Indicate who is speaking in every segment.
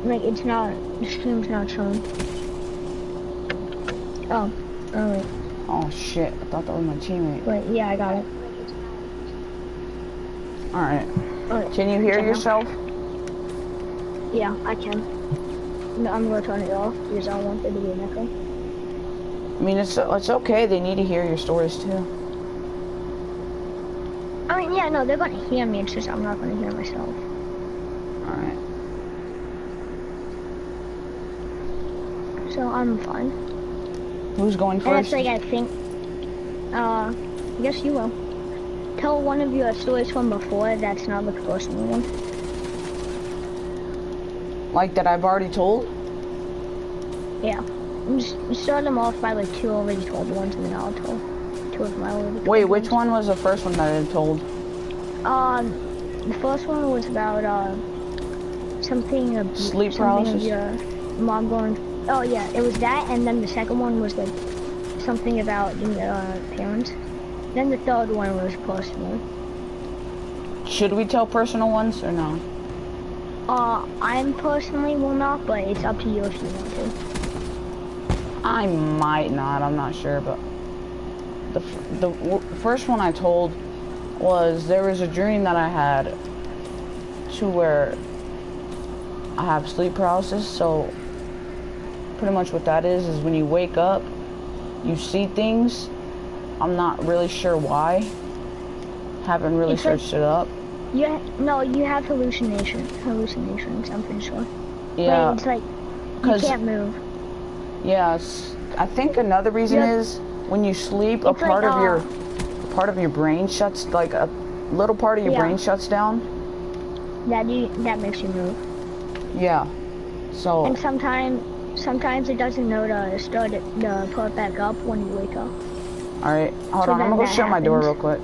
Speaker 1: Like, it's not, the stream's not showing. Oh, alright.
Speaker 2: Oh shit, I thought that was my teammate.
Speaker 1: Wait, yeah, I got it.
Speaker 2: Alright.
Speaker 1: Alright.
Speaker 2: Can you hear yourself?
Speaker 1: Yeah, I can. No, I'm gonna turn it off because I don't want there to be an echo.
Speaker 2: I mean, it's okay. They need to hear your stories too.
Speaker 1: I mean, yeah, no, they're gonna hear me. It's just I'm not gonna hear myself.
Speaker 2: Alright.
Speaker 1: So I'm fine.
Speaker 2: Who's going
Speaker 1: And
Speaker 2: first?
Speaker 1: it's like, I think, I guess you will. Tell one of your stories from before that's not the personal one.
Speaker 2: Like that I've already told?
Speaker 1: Yeah. Just start them off by like 2 already told ones and then I'll tell 2 of my already told
Speaker 2: Wait, which
Speaker 1: ones.
Speaker 2: one was the first one that I told?
Speaker 1: The first one was about, something of
Speaker 2: Sleep
Speaker 1: something
Speaker 2: paralysis?
Speaker 1: of your mom going. Oh yeah, it was that, and then the second one was like something about your parents. Then the third one was personal.
Speaker 2: Should we tell personal ones or no?
Speaker 1: I'm personally will not, but it's up to you if you want to.
Speaker 2: I might not. I'm not sure, but the first one I told was there was a dream that I had to where I have sleep paralysis. So pretty much what that is when you wake up, you see things. I'm not really sure why. Haven't really searched it up.
Speaker 1: No, you have hallucinations, I'm pretty sure.
Speaker 2: Yeah.
Speaker 1: But it's like, you can't move.
Speaker 2: Yeah, I think another reason is when you sleep, a part of your brain shuts, like a little part of your brain shuts down.
Speaker 1: That makes you move.
Speaker 2: Yeah. So.
Speaker 1: And sometimes it doesn't know to start it, to put it back up when you wake up.
Speaker 2: All right, hold on. I'm gonna go shut my door real quick.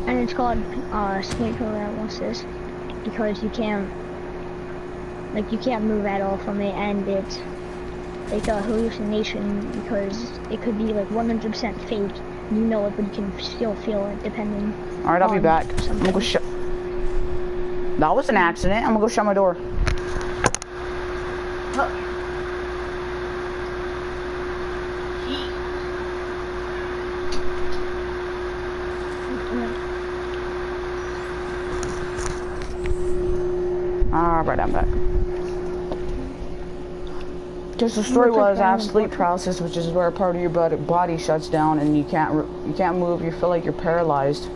Speaker 1: And it's called sleep paralysis because you can't move at all from it, and it's like a hallucination because it could be like 100% fake. You know it, but you can still feel it depending.
Speaker 2: All right, I'll be back. I'm gonna go shut. That was an accident. I'm gonna go shut my door. Alright, I'm back. Just the story was I have sleep paralysis, which is where a part of your body shuts down and you can't move. You feel like you're paralyzed.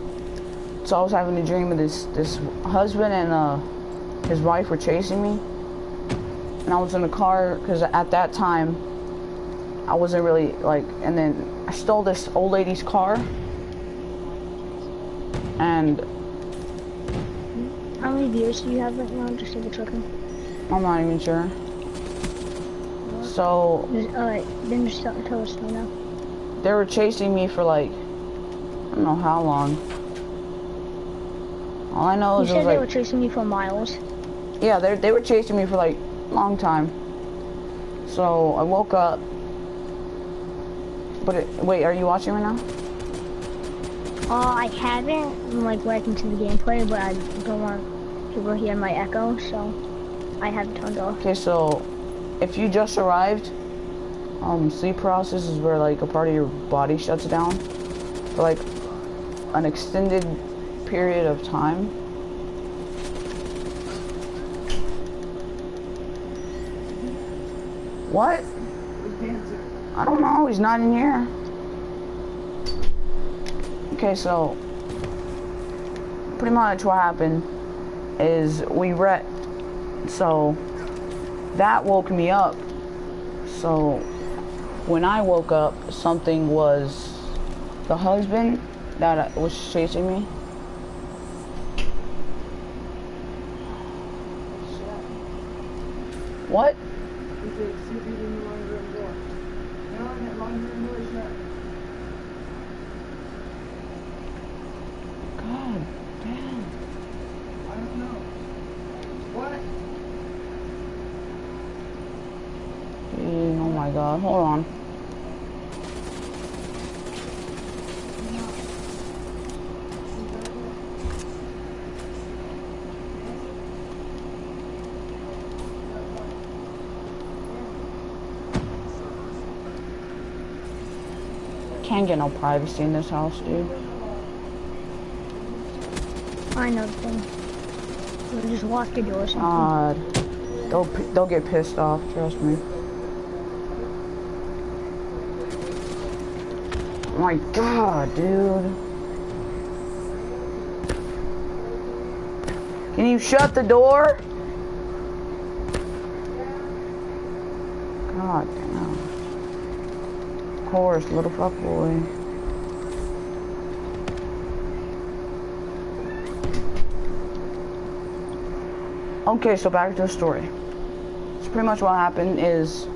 Speaker 2: So I was having a dream of this husband and his wife were chasing me, and I was in the car because at that time I wasn't really like. And then I stole this old lady's car, and
Speaker 1: how many views do you have right now? Just double checking.
Speaker 2: I'm not even sure. So.
Speaker 1: Then just tell us now.
Speaker 2: They were chasing me for like, I don't know how long. All I know is it was like.
Speaker 1: They were chasing you for miles.
Speaker 2: Yeah, they were chasing me for like a long time. So I woke up. But wait, are you watching right now?
Speaker 1: I haven't. I'm like right into the gameplay, but I don't want people to hear my echo, so I have it turned off.
Speaker 2: Okay, so if you just arrived, sleep paralysis is where like a part of your body shuts down for like an extended period of time. What? I don't know, he's not in here. Okay, so pretty much what happened is we wrecked. So that woke me up. So when I woke up, something was the husband that was chasing me. What? God damn. I don't know. What? Oh my god, hold on. can't get no privacy in this house, dude.
Speaker 1: I know the thing. We'll just lock the door or something.
Speaker 2: God. They'll get pissed off, trust me. My God, dude. Can you shut the door? God damn. Of course, little fuckboy. Okay, so back to the story. So pretty much what happened is,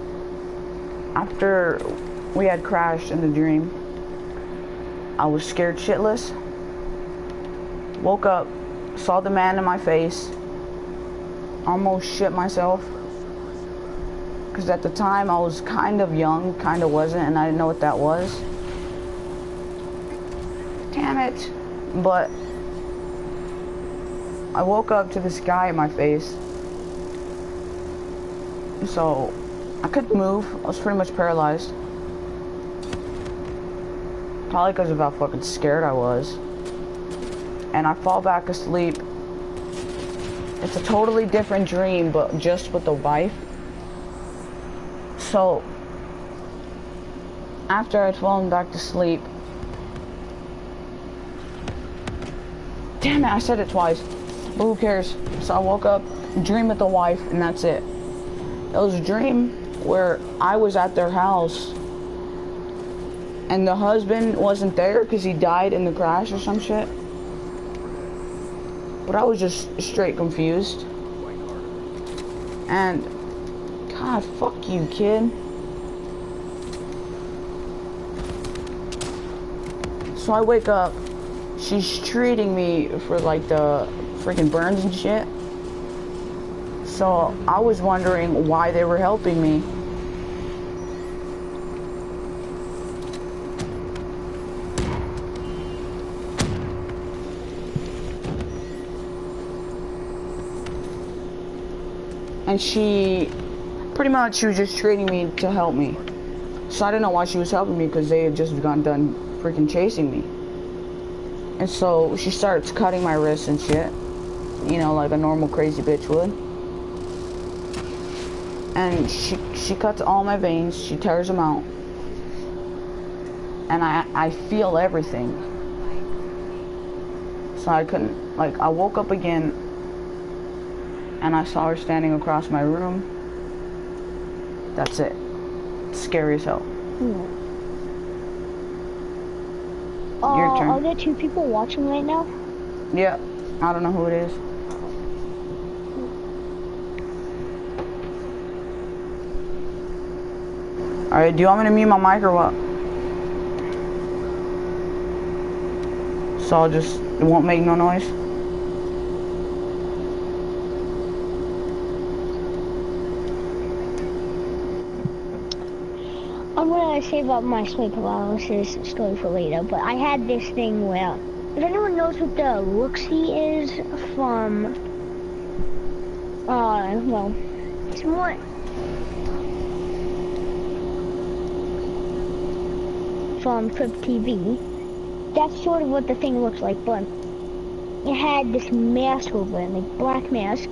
Speaker 2: after we had crashed in the dream, I was scared shitless. Woke up, saw the man in my face, almost shit myself. Because at the time I was kind of young, kind of wasn't, and I didn't know what that was. Damn it. But I woke up to this guy in my face. So I couldn't move. I was pretty much paralyzed. Probably because of how fucking scared I was. And I fall back asleep. It's a totally different dream, but just with the wife. So after I'd fallen back to sleep, damn it, I said it twice, but who cares? So I woke up, dreamed with the wife, and that's it. It was a dream where I was at their house and the husband wasn't there because he died in the crash or some shit. But I was just straight confused. And God, fuck you, kid. So I wake up, she's treating me for like the freaking burns and shit. So I was wondering why they were helping me. And she was just treating me to help me. So I didn't know why she was helping me, because they had just gotten done freaking chasing me. And so she starts cutting my wrists and shit, you know, like a normal crazy bitch would. And she cuts all my veins, she tears them out. And I feel everything. So I couldn't, like, I woke up again and I saw her standing across my room. That's it. Scary as hell. Your turn.
Speaker 1: Are there two people watching right now?
Speaker 2: Yeah. I don't know who it is. Alright, do you want me to mute my mic or what? So it won't make no noise?
Speaker 1: I'm gonna save up my sleep paralysis story for later, but I had this thing where, if anyone knows what the Looksee is from, well, it's more, from Trip TV, that's sort of what the thing looks like, but it had this mask over it, like black mask.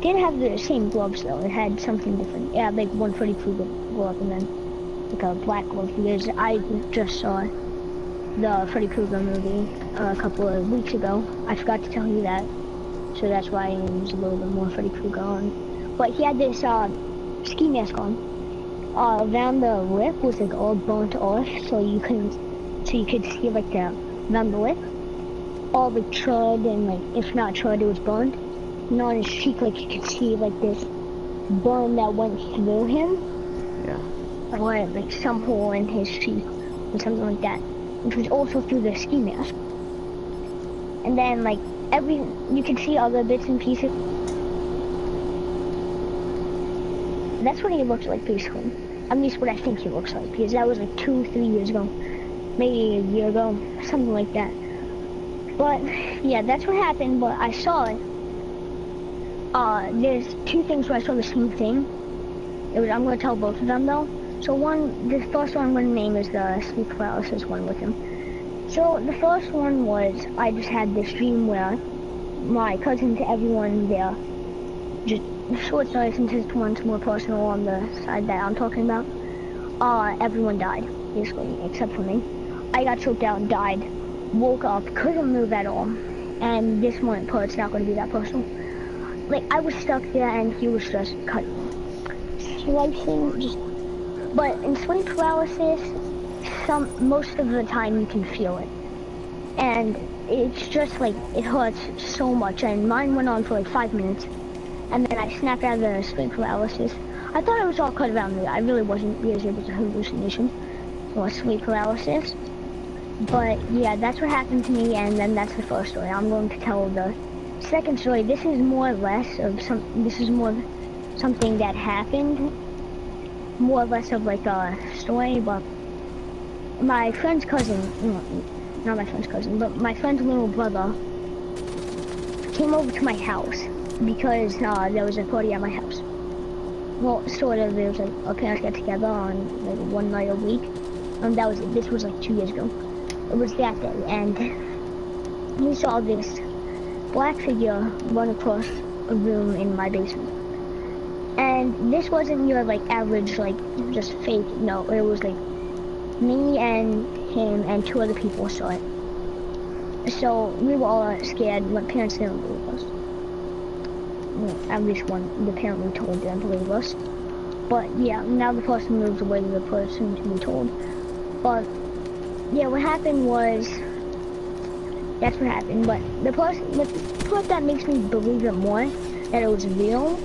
Speaker 1: Didn't have the same gloves though, it had something different. It had like one Freddy Krueger glove and then like a black glove, because I just saw the Freddy Krueger movie a couple of weeks ago. I forgot to tell you that, so that's why it was a little bit more Freddy Krueger on. But he had this ski mask on. Around the lip was like all burnt off, so you could see like the around the lip, all the chud and like if not chud, it was burned. And on his cheek, like you could see like this burn that went through him.
Speaker 2: Yeah.
Speaker 1: Or like some hole in his cheek or something like that, which was also through the ski mask. And then like you could see other bits and pieces. That's what he looks like basically. At least what I think he looks like, because that was like 2-3 years ago, maybe a year ago, something like that. But yeah, that's what happened. But I saw it. There's two things where I saw the same thing. I'm gonna tell both of them though. So the first one I'm going to name is the sleep paralysis one with him. So the first one was, I just had this dream where my cousins, everyone there, just short story since this one's more personal on the side that I'm talking about, everyone died, basically, except for me. I got choked out and died, woke up, couldn't move at all, and this one part's not going to be that personal. Like, I was stuck there and he was just slicing, but in sleep paralysis, most of the time you can feel it. And it's just like, it hurts so much, and mine went on for like 5 minutes, and then I snapped out of the sleep paralysis. I thought it was all cut around me. I really wasn't, because it was a hallucination or sleep paralysis. But yeah, that's what happened to me, and then that's the first story. I'm going to tell the second story. This is more or less of something that happened, more or less of like a story, but my friend's cousin, not my friend's cousin, but my friend's little brother came over to my house because there was a party at my house. Well, sort of. There was like our parents got together on like one night a week. This was like 2 years ago. It was that day, and we saw this black figure run across a room in my basement. And this wasn't your like average, like just fake. No, it was like me and him and 2 other people saw it. So we were all scared. My parents didn't believe us. Well, at least one, the parent we told didn't believe us. But yeah, now the person moves away to the person to be told. But yeah, what happened was, that's what happened. But the part that makes me believe it more that it was real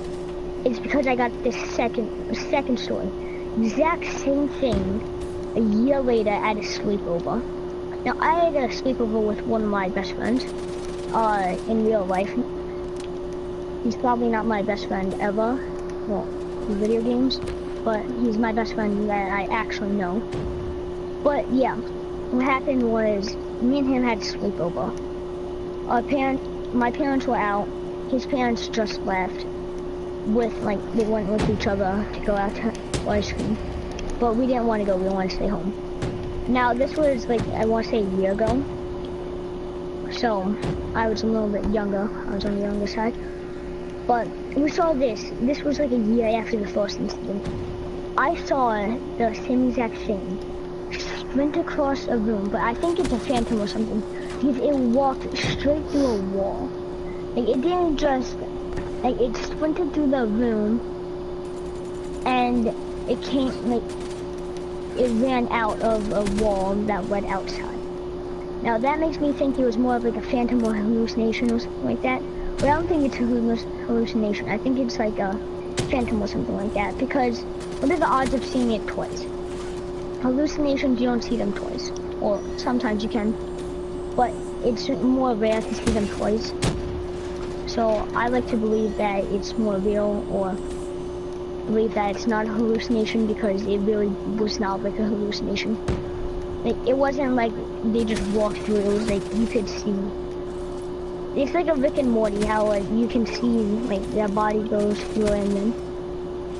Speaker 1: is because I got this second story. Exact same thing a year later at a sleepover. Now, I had a sleepover with one of my best friends, in real life. He's probably not my best friend ever, well, in video games, but he's my best friend that I actually know. But yeah, what happened was, me and him had a sleepover. My parents were out, his parents just left, they went with each other to go out to ice cream. But we didn't want to go, we wanted to stay home. Now, this was like, I want to say a year ago. So, I was a little bit younger, I was on the younger side. But we saw this was like a year after the first incident. I saw the same exact thing sprint across a room, but I think it's a phantom or something, because it walked straight through a wall. Like, it didn't just, like, it sprinted through the room, and it came, like, it ran out of a wall that led outside. Now, that makes me think it was more of like a phantom or hallucination or something like that. But I don't think it's a hallucination. I think it's like a phantom or something like that, because what are the odds of seeing it twice? Hallucinations, you don't see them twice. Or sometimes you can, but it's more rare to see them twice. So I like to believe that it's more real, or believe that it's not a hallucination, because it really was not like a hallucination. Like, it wasn't like they just walked through it, was like you could see. It's like a Rick and Morty, how like you can see like their body goes through it and then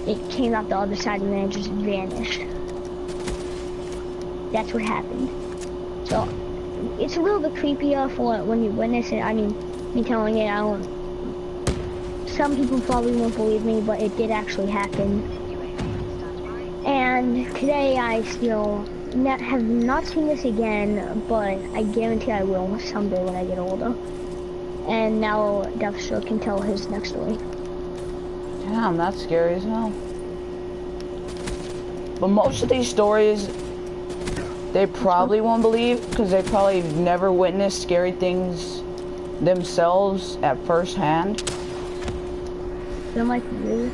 Speaker 1: it came out the other side and then it just vanished. That's what happened. So it's a little bit creepier for when you witness it. I mean, me telling it, some people probably won't believe me, but it did actually happen. And today I still have not seen this again, but I guarantee I will someday when I get older. And now Deathstroke can tell his next story.
Speaker 2: Damn, that's scary as hell. But most of these stories, they probably won't believe, because they probably never witnessed scary things themselves at first hand.
Speaker 1: They might be.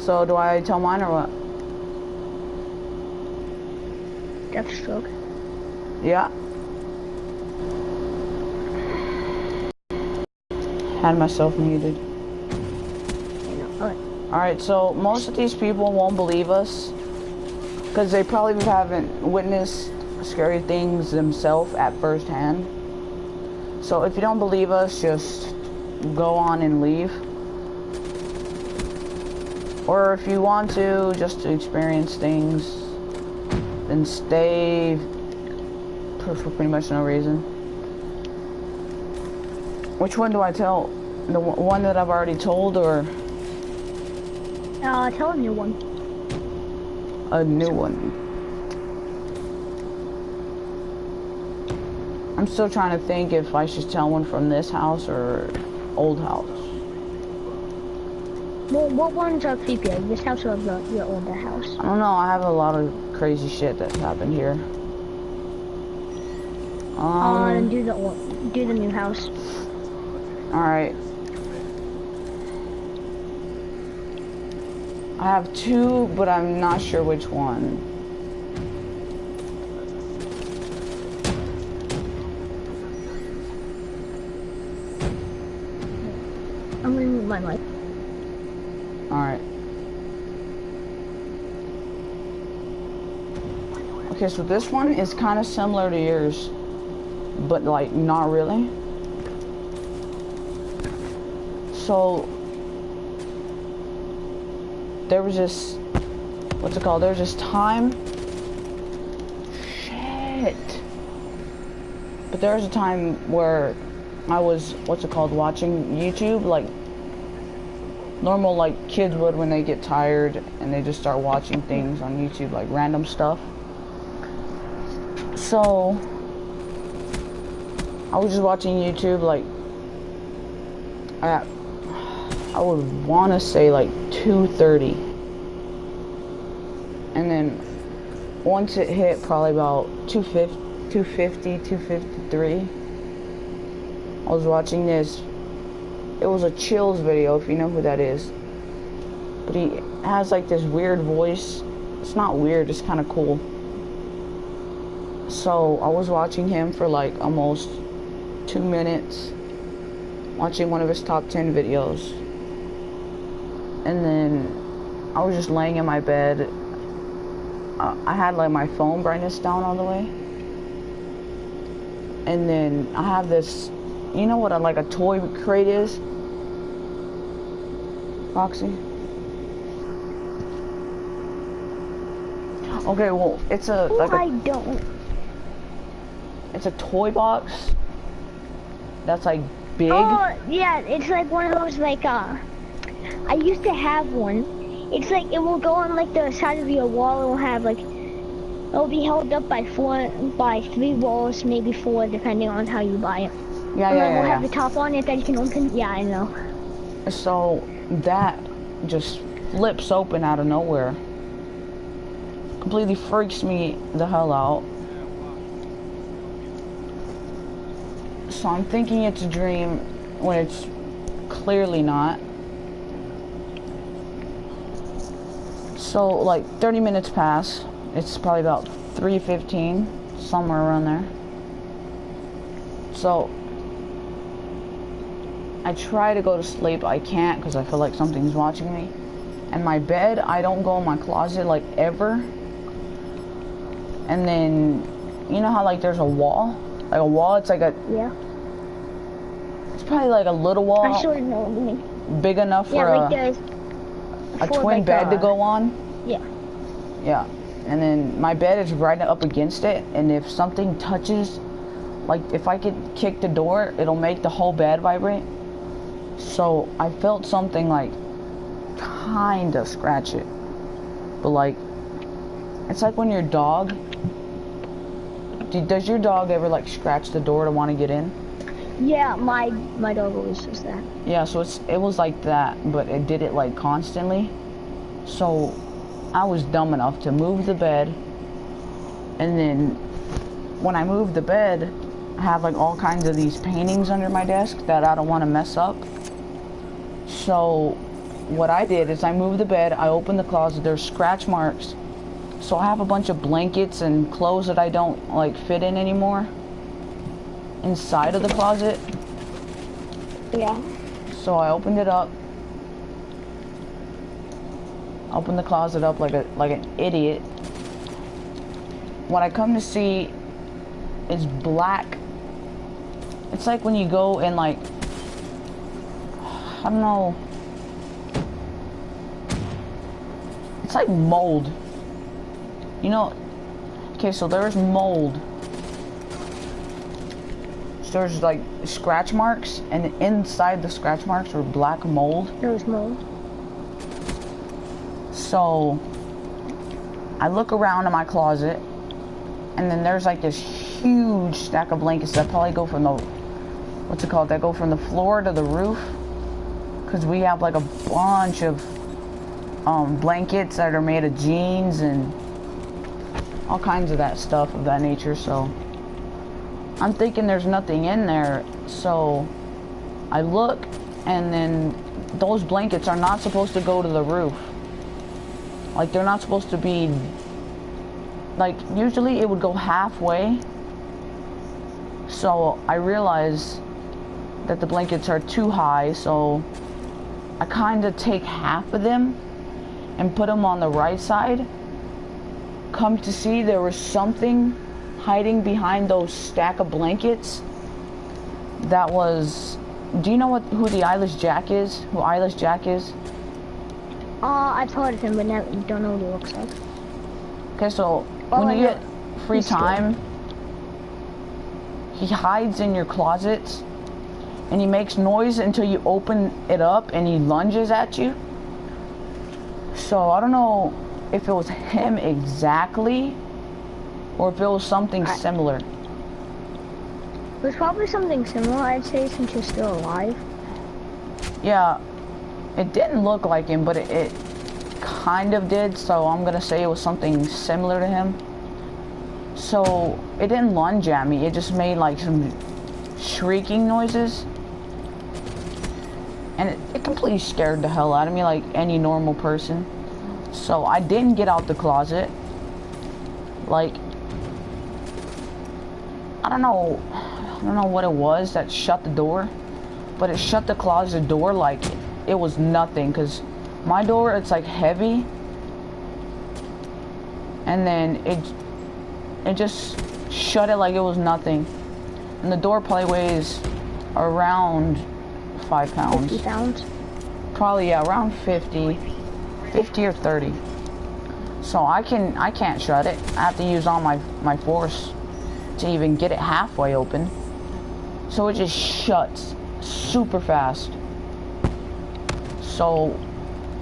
Speaker 2: So do I tell mine or what?
Speaker 1: Deathstroke.
Speaker 2: Yeah. Had myself muted. Alright, so most of these people won't believe us because they probably haven't witnessed scary things themselves at first hand. So if you don't believe us, just go on and leave. Or if you want to, just to experience things, then stay for pretty much no reason. Which one do I tell? The one that I've already told, or?
Speaker 1: Tell a new one.
Speaker 2: A new one. I'm still trying to think if I should tell one from this house or old house.
Speaker 1: Well, what ones are creepier? This house or your older house?
Speaker 2: I don't know, I have a lot of crazy shit that's happened here.
Speaker 1: Do the new house.
Speaker 2: Alright. I have two, but I'm not sure which one.
Speaker 1: I'm gonna mute my mic.
Speaker 2: Alright. Okay, so this one is kind of similar to yours, but like not really. So there was this, what's it called? There was this time. Shit. But there was a time where I was, what's it called, watching YouTube, like normal like kids would when they get tired and they just start watching things on YouTube, like random stuff. So I was just watching YouTube, like I would want to say like 2:30, and then once it hit probably about 2:50, 2:53, I was watching this. It was a Chills video, if you know who that is. But he has like this weird voice. It's not weird, it's kind of cool. So I was watching him for like almost 2 minutes, watching one of his top 10 videos. And then I was just laying in my bed. I had like my phone brightness down all the way. And then I have this, you know what like a toy crate is? Roxy? Okay, well, it's a like
Speaker 1: I don't.
Speaker 2: It's a toy box that's like big.
Speaker 1: Oh yeah, it's like one of those like I used to have one. It's like it will go on like the side of your wall. It will have like it'll be held up by 3 walls, maybe 4, depending on how you buy it.
Speaker 2: Yeah,
Speaker 1: and
Speaker 2: yeah,
Speaker 1: then
Speaker 2: yeah.
Speaker 1: We'll have the top on it that you can open. Yeah, I know.
Speaker 2: So that just flips open out of nowhere. Completely freaks me the hell out. So I'm thinking it's a dream when it's clearly not. So like 30 minutes pass. It's probably about 3:15, somewhere around there. So I try to go to sleep. I can't because I feel like something's watching me. And my bed, I don't go in my closet like ever. And then, you know how like there's a wall? Like a wall, it's like a...
Speaker 1: Yeah.
Speaker 2: It's probably like a little wall.
Speaker 1: I sort of know what you mean.
Speaker 2: Big enough for a twin
Speaker 1: like
Speaker 2: bed to go on.
Speaker 1: Yeah.
Speaker 2: Yeah. And then my bed is right up against it. And if something touches, like if I could kick the door, it'll make the whole bed vibrate. So I felt something like kind of scratch it. But like, it's like when your dog... Does your dog ever like scratch the door to want to get in?
Speaker 1: Yeah, my dog always does that.
Speaker 2: Yeah, so it was like that, but it did it like constantly. So I was dumb enough to move the bed, and then when I moved the bed, I have like all kinds of these paintings under my desk that I don't want to mess up. So what I did is I moved the bed, I opened the closet, there's scratch marks. So I have a bunch of blankets and clothes that I don't like fit in anymore inside of the closet.
Speaker 1: Yeah.
Speaker 2: So I opened it up. Opened the closet up like an idiot. What I come to see is black. It's like when you go and like, I don't know. it's like mold. You know, okay, so there's mold. So there's like scratch marks, and inside the scratch marks were black mold.
Speaker 1: There's mold.
Speaker 2: So I look around in my closet, and then there's like this huge stack of blankets that probably go from the, what's it called, that go from the floor to the roof, because we have like a bunch of blankets that are made of jeans and all kinds of that stuff of that nature. So I'm thinking there's nothing in there, so I look, and then those blankets are not supposed to go to the roof. Like, they're not supposed to be, like, usually it would go halfway. So I realize that the blankets are too high, so I kind of take half of them and put them on the right side. Come to see, there was something hiding behind those stack of blankets. That was, do you know who the Eyeless Jack is? Who Eyeless Jack is?
Speaker 1: I've heard of him, but don't know what he looks like.
Speaker 2: Okay, so when you get free time, he hides in your closets, and he makes noise until you open it up, and he lunges at you. So I don't know if it was him exactly, or if it was something similar.
Speaker 1: It was probably something similar, I'd say, since you're still alive.
Speaker 2: Yeah, it didn't look like him, but it kind of did, so I'm gonna say it was something similar to him. So it didn't lunge at me, it just made like some shrieking noises. And it completely scared the hell out of me, like any normal person. So I didn't get out the closet. Like, I don't know what it was that shut the door, but it shut the closet door like it was nothing, because my door, it's like heavy, and then it just shut it like it was nothing. And the door probably weighs around 5 pounds.
Speaker 1: 50 pounds?
Speaker 2: Probably, yeah, around 50 or 30. So I can't shut it. I have to use all my force to even get it halfway open. So it just shuts super fast. So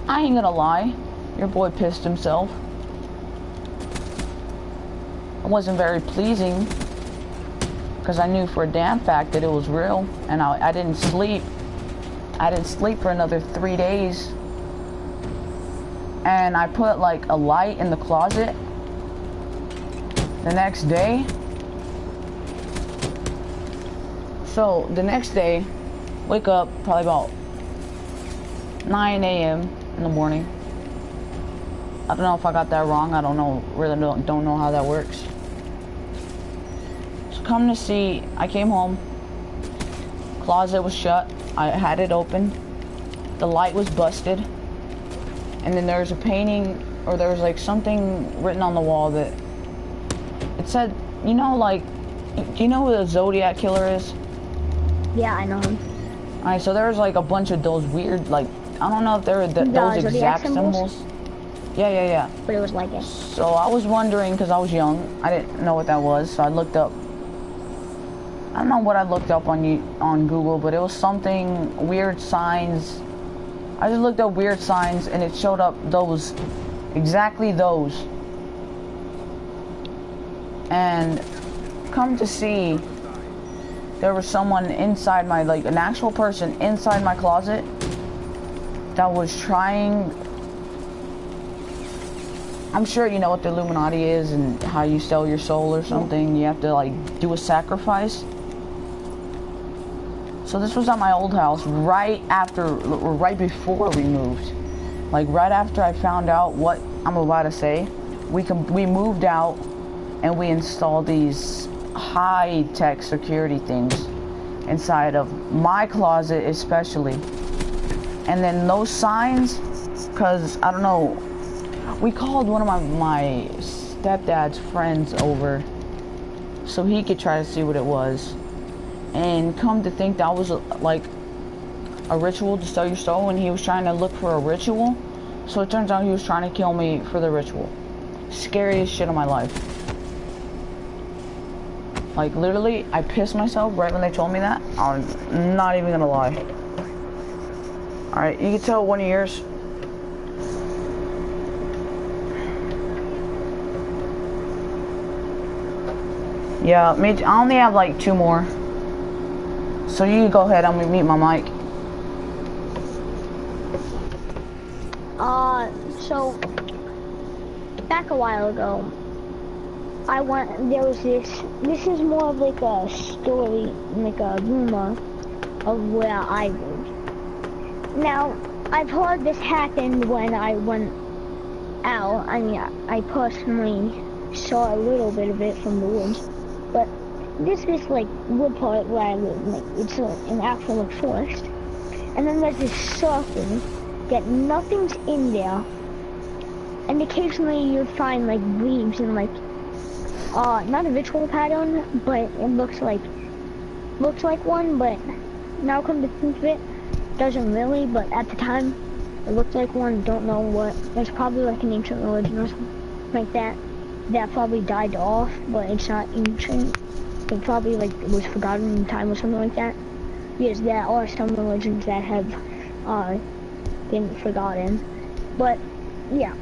Speaker 2: I ain't gonna lie, your boy pissed himself. It wasn't very pleasing, because I knew for a damn fact that it was real, and I didn't sleep. I didn't sleep for another 3 days. And I put like a light in the closet. The next day, so the next day, wake up probably about 9 a.m. in the morning. I don't know if I got that wrong. I don't know, really don't know how that works. So come to see, I came home, closet was shut, I had it open, the light was busted, and then there was a painting, or there was like something written on the wall that it said, you know, like, do you know who the Zodiac Killer is?
Speaker 1: Yeah, I know him.
Speaker 2: Alright, so there was like a bunch of those weird, like, I don't know if they were those exact symbols. Yeah.
Speaker 1: But it was like it.
Speaker 2: So I was wondering, because I was young, I didn't know what that was, so I looked up. I don't know what I looked up on Google, but it was something, weird signs. I just looked up weird signs, and it showed up those, exactly those. And come to see, there was someone inside my, like an actual person inside my closet that was trying. I'm sure you know what the Illuminati is and how you sell your soul or something. You have to like do a sacrifice. So this was at my old house right before we moved. Like right after I found out what I'm about to say, we moved out and we installed these high-tech security things inside of my closet especially. And then those signs, because I don't know, we called one of my stepdad's friends over so he could try to see what it was. And come to think, that was like a ritual to sell your soul, and he was trying to look for a ritual So it turns out he was trying to kill me for the ritual. Scariest shit of my life. Like, literally, I pissed myself right when they told me that. I'm not even gonna lie. Alright, you can tell one of yours. Yeah, I only have like 2 more. So you go ahead, I'm gonna mute my mic.
Speaker 1: So back a while ago, there was this is more of like a story, like a rumor of where I lived. Now, I've heard this happened when I went out. I mean, I personally saw a little bit of it from the woods, but this is like wood part where I live, like it's an actual like, forest. And then there's this circle that nothing's in there, and occasionally you'd find like leaves and like not a ritual pattern, but it looks like one, but now come to think of it, doesn't really, but at the time it looked like one. Don't know what. It's probably like an ancient religion or something like that probably died off, but it's not ancient. It probably like it was forgotten in time or something like that, because there are some religions that have been forgotten. But yeah,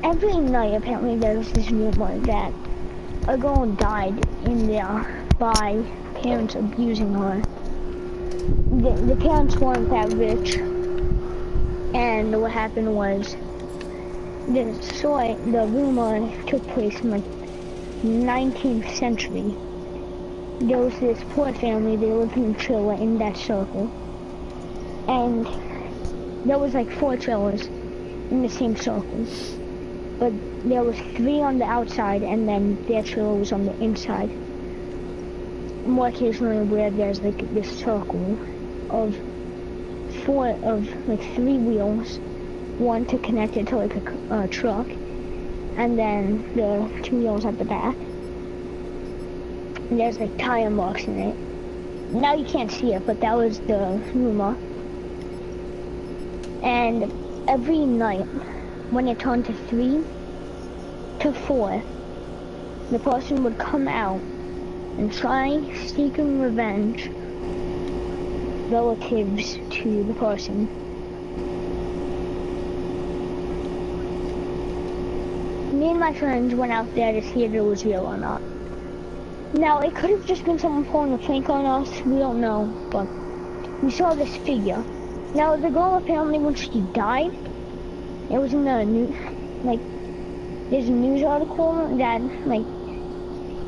Speaker 1: every night apparently there's this rumor that a girl died in there by parents abusing her. The parents weren't that rich, and what happened was the rumor took place in like 19th century. There was this poor family, they lived in a trailer in that circle, and there was like 4 trailers in the same circle, but there was 3 on the outside, and then their trailer was on the inside. More occasionally where there's like this circle of 3 wheels, one to connect it to like a truck, and then the 2 wheels at the back. And there's like tire marks in it. Now you can't see it, but that was the rumor. And every night, when it turned to 3 to 4, the person would come out and try seeking revenge relatives to the person. Me and my friends went out there to see if it was real or not. Now, it could have just been someone pulling a prank on us, we don't know, but we saw this figure. Now, the girl apparently, when she died, it was in the news, like, there's a news article that, like,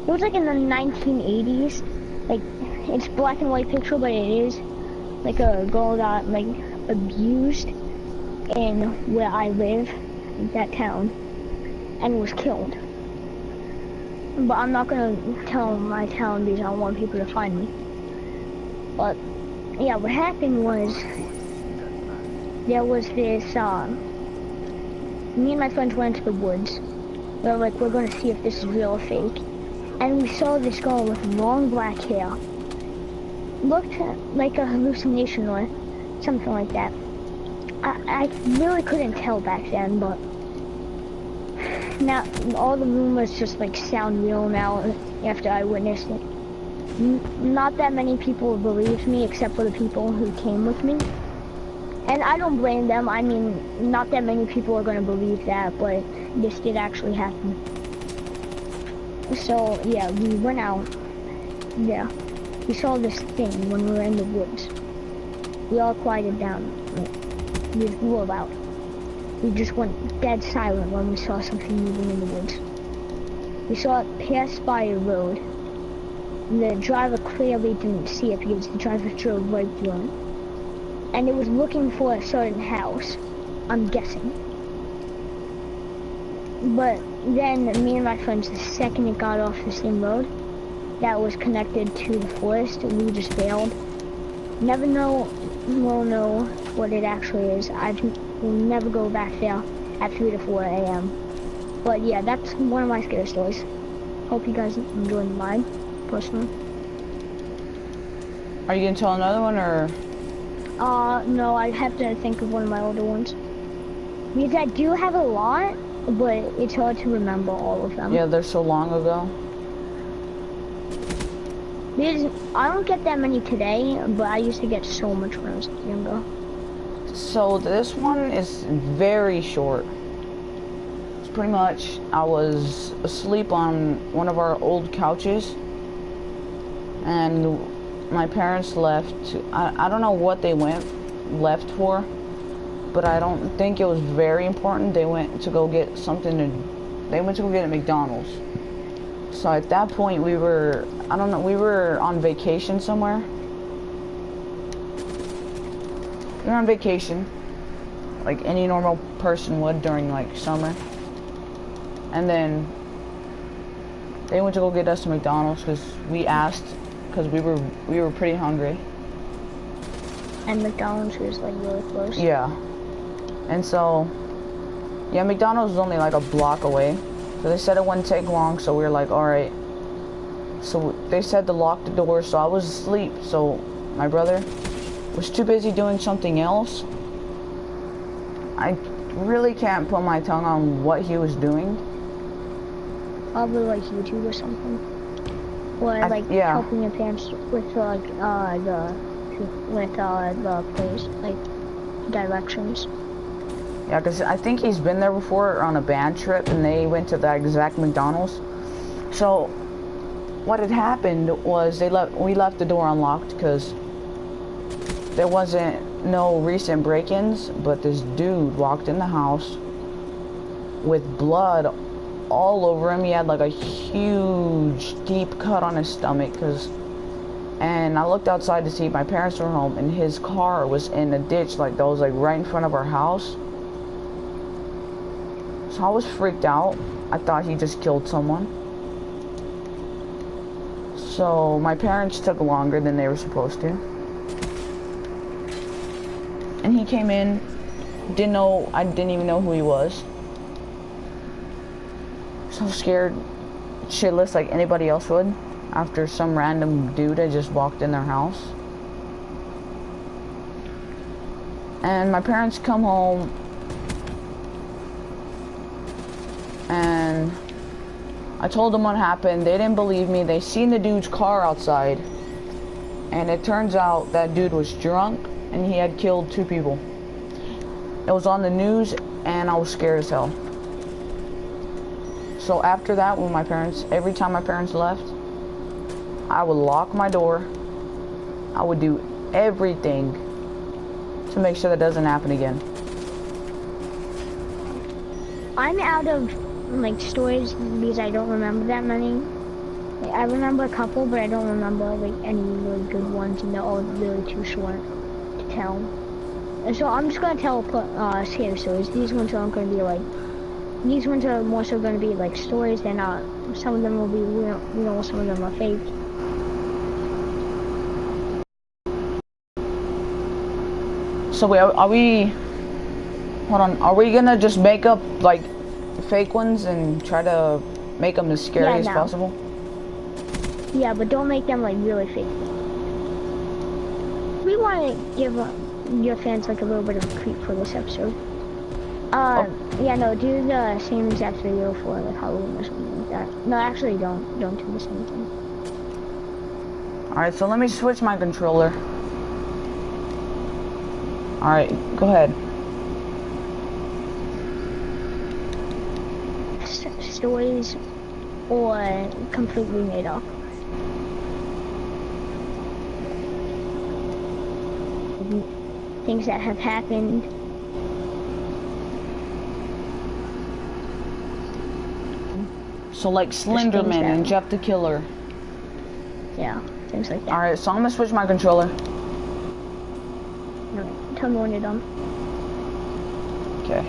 Speaker 1: it was like in the 1980s, like, it's black and white picture, but it is, like, a girl got, like, abused in where I live, that town, and was killed. But I'm not gonna tell my town because I don't want people to find me. But, yeah, what happened was, there was this, me and my friends went into the woods. We were like, we're gonna see if this is real or fake. And we saw this girl with long black hair. Looked like a hallucination or something like that. I really couldn't tell back then, but now all the rumors just like sound real now after I witnessed it. Not that many people believed me except for the people who came with me. And I don't blame them. I mean, not that many people are going to believe that, but this did actually happen. So, yeah, we went out. Yeah. We saw this thing when we were in the woods. We all quieted down. We just blew out. We just went dead silent when we saw something moving in the woods. We saw it pass by a road. The driver clearly didn't see it because the driver drove right through it. And it was looking for a certain house, I'm guessing. But then me and my friends, the second it got off the same road that was connected to the forest, we just bailed. We'll know what it actually is. We'll never go back there at 3 to 4 a.m. But yeah, that's one of my scary stories. Hope you guys enjoyed mine, personally.
Speaker 2: Are you gonna tell another one, or?
Speaker 1: No, I'd have to think of one of my older ones. Because I do have a lot, but it's hard to remember all of them.
Speaker 2: Yeah, they're so long ago.
Speaker 1: Because I don't get that many today, but I used to get so much when I was younger.
Speaker 2: So this one is very short. It's pretty much, I was asleep on one of our old couches, and my parents left. I don't know what they left for, but I don't think it was very important. They went to go get something they went to go get at McDonald's. So at that point we were, I don't know, we were on vacation somewhere. We were on vacation, like any normal person would during like summer. And then they went to go get us a McDonald's because we asked, because we were pretty hungry.
Speaker 1: And McDonald's was like really close.
Speaker 2: Yeah. And so, yeah, McDonald's was only like a block away. So they said it wouldn't take long, so we were like, alright. So they said to lock the door, so I was asleep. So my brother was too busy doing something else. I really can't put my tongue on what he was doing.
Speaker 1: Probably like YouTube or something. Or like helping your parents with like the place, like directions.
Speaker 2: Yeah, because I think he's been there before on a band trip, and they went to that exact McDonald's. So what had happened was we left the door unlocked because there wasn't no recent break-ins, but this dude walked in the house with blood all over him. He had like a huge deep cut on his stomach, and I looked outside to see if my parents were home, and his car was in a ditch like that was like right in front of our house. So I was freaked out. I thought he just killed someone. So my parents took longer than they were supposed to. And he came in, I didn't even know who he was. So scared shitless like anybody else would after some random dude had just walked in their house. And my parents come home, and I told them what happened. They didn't believe me. They seen the dude's car outside, and it turns out that dude was drunk and he had killed 2 people. It was on the news, and I was scared as hell. So after that, every time my parents left, I would lock my door. I would do everything to make sure that doesn't happen again.
Speaker 1: I'm out of like stories because I don't remember that many. Like, I remember a couple, but I don't remember like any really good ones, and they're all really too short to tell. And so I'm just gonna tell scary stories. These ones aren't gonna be like. These ones are more so gonna be like stories. They're not. Some of them will be real. Some of them are fake.
Speaker 2: So are we? Hold on. Are we gonna just make up like fake ones and try to make them as scary as possible?
Speaker 1: Yeah, but don't make them like really fake. We want to give your fans like a little bit of a treat for this episode. Yeah, no, do the same exact video for like Halloween or something like that. No, actually, don't do the same thing.
Speaker 2: All right, so let me switch my controller. All right, go ahead.
Speaker 1: Stories or completely made up. Things that have happened.
Speaker 2: So like Slenderman and Jeff the Killer.
Speaker 1: Yeah, things like that.
Speaker 2: Alright, so I'm gonna switch my controller.
Speaker 1: Alright, tell me when you're done.
Speaker 2: Okay.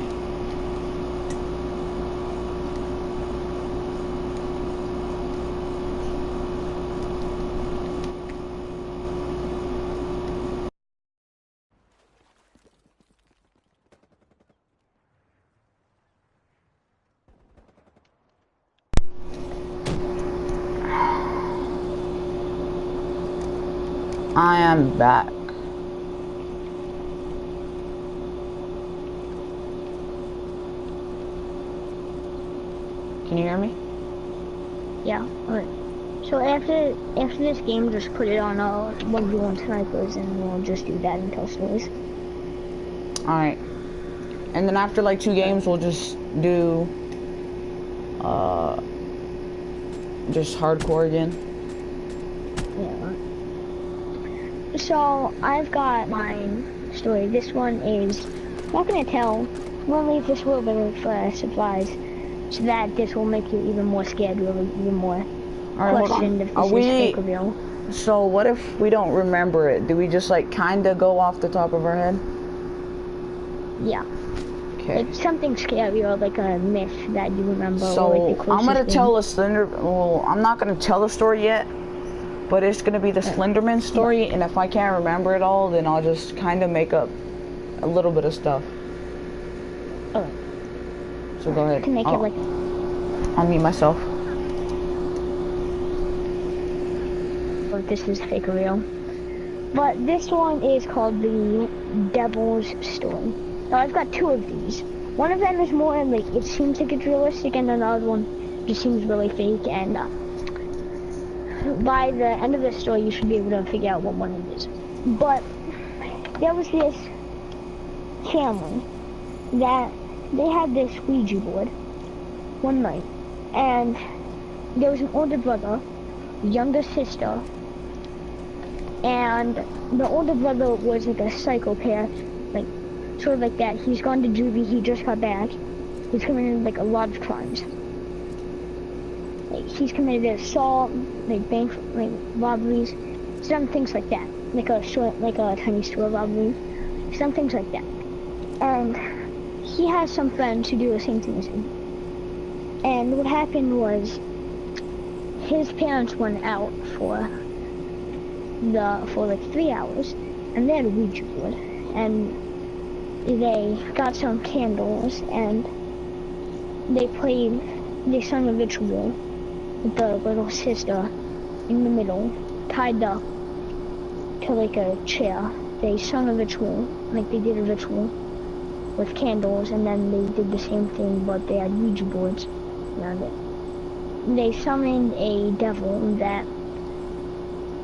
Speaker 2: I am back. Can you hear me?
Speaker 1: Yeah. Alright. So after this game, just put it on 1v1 snipers, and we'll just do that and tell stories.
Speaker 2: Alright. And then after like 2 games, we'll just do just hardcore again.
Speaker 1: Yeah. So I've got my story. This one is I'm not gonna tell. I'm gonna leave this a little bit of surprise, so that this will make you even more scared, or even more questioned if this is fake or real.
Speaker 2: So what if we don't remember it? Do we just like kinda go off the top of our head?
Speaker 1: Yeah.
Speaker 2: Okay.
Speaker 1: Like something scary or like a myth that you remember.
Speaker 2: So
Speaker 1: or like the
Speaker 2: I'm gonna
Speaker 1: thing.
Speaker 2: tell a Slender. Well, I'm not gonna tell the story yet, but it's gonna be the Slenderman story. And if I can't remember it all, then I'll just kind of make up a little bit of stuff.
Speaker 1: Alright.
Speaker 2: So go ahead.
Speaker 1: To make it like.
Speaker 2: I'll mute myself.
Speaker 1: Or if this is fake or real. But this one is called the Devil's Story. Now I've got 2 of these. One of them is more like, it seems like it's realistic, and another one just seems really fake, and by the end of the story you should be able to figure out what one it is. But there was this family that they had this Ouija board one night, and there was an older brother, a younger sister, and the older brother was like a psychopath, like sort of like that. He's gone to juvie, he just got back. He's committed like a lot of crimes. Like he's committed assault, like bank, like robberies, some things like that. Like a tiny store robbery, some things like that. And he has some friends who do the same thing as him. And what happened was his parents went out for like 3 hours, and they had a Ouija board, and they got some candles, and they sung a ritual with the little sister in the middle, tied up to like a chair. They sung a ritual, like they did a ritual with candles, and then they did the same thing, but they had Ouija boards around it. They summoned a devil that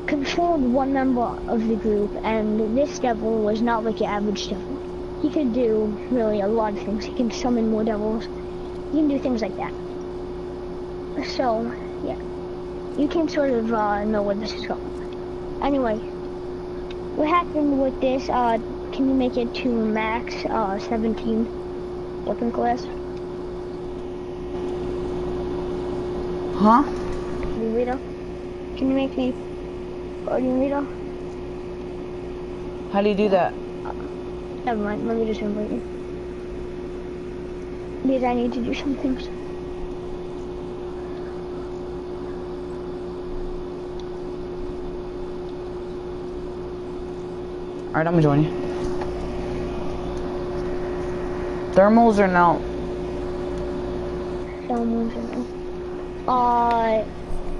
Speaker 1: controlled one member of the group, and this devil was not like your average devil. He could do really a lot of things. He can summon more devils. He can do things like that. So, yeah. You can sort of know where this is going. Anyway, what happened with this, can you make it to max 17 weapon class?
Speaker 2: Huh?
Speaker 1: Guardian Leader? Can you make me Guardian Leader?
Speaker 2: How do you do that?
Speaker 1: Never mind, let me just invite you. Because I need to do some things.
Speaker 2: Alright, I'm gonna join you. Thermals or no?
Speaker 1: Thermals are no.